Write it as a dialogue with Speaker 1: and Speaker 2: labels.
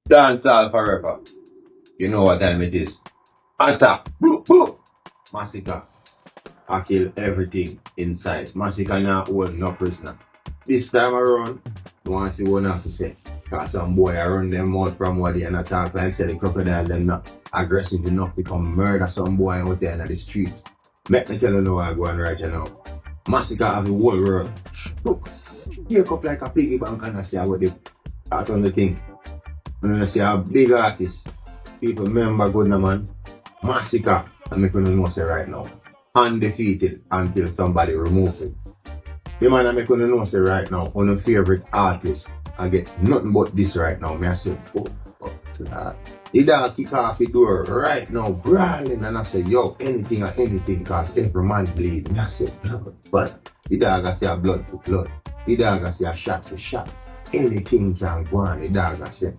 Speaker 1: Dancehall forever. You know what time it is. Attack. Boop, boop. Masicka. I kill everything inside. Masicka not hold no prisoner. This time around, you want to see what I have to say. Cause some boy I run them out from what they and attack like say the crocodile them not aggressive enough to come murder some boy out there in the streets. Let me tell you now I'm going right now. Masicka have the whole world. Look, shake up like a piggy bank and I see what they out on the thing. And I see a big artist. People remember good now man. Masicka, I'm making you know say right now. Undefeated until somebody remove it. The man I make you know say right now, one of favorite artists, I get nothing but this right now. Me I say, the dog kick off the door right now, brawling, and I say, yo, anything or anything, cause every man bleed. Me I say, blood. But the dog I say a blood for blood. The dog I say a shot for shot. Anything can go on, the dog I say.